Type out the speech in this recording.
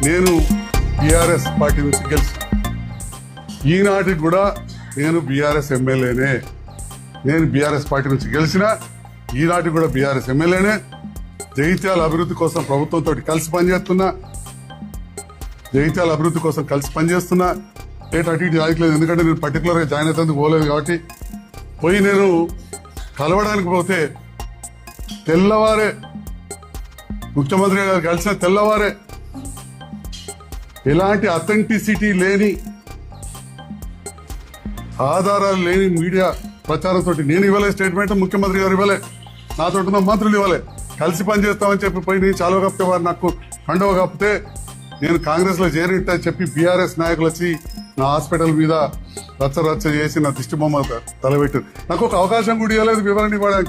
నేను BRS party నుంచి గెలిచి ఈనాటికి కూడా నేను బీఆర్ఎస్ ఎమ్మెల్యేనే. నేను బీఆర్ఎస్ పార్టీ నుంచి గెలిచిన ఈనాటికి కూడా బీఆర్ఎస్ ఎమ్మెల్యేనే. జగిత్యాల అభివృద్ధి కోసం ప్రభుత్వంతో కలిసి పనిచేస్తున్నా. జగిత్యాల అభివృద్ధి కోసం కలిసి పనిచేస్తున్నా. అటు ఇటు రాయట్లేదు, ఎందుకంటే నేను పర్టికులర్ గా జాయిన్ అవుతుంది పోలేదు కాబట్టి. పోయి నేను కలవడానికి పోతే తెల్లవారే ముఖ్యమంత్రి గారు కలిసిన తెల్లవారే ఎలాంటి అథెంటిసిటీ లేని, ఆధారాలు లేని మీడియా ప్రచారంతో నేను ఇవ్వలే స్టేట్మెంట్, ముఖ్యమంత్రి గారు ఇవ్వలే, నాతో ఉన్న మంత్రులు ఇవ్వలే. కలిసి పనిచేస్తామని చెప్పి పోయి నేను చాలువ కప్పితే వారు నాకు పండుగ కప్పితే నేను కాంగ్రెస్ లో చేరిట్టని చెప్పి బీఆర్ఎస్ నాయకులు వచ్చి నా హాస్పిటల్ మీద రచ్చ చేసి నా దిష్టి బొమ్మ తలబెట్టారు. నాకు ఒక అవకాశం కూడా ఇవ్వలేదు వివరణ ఇవ్వడానికి.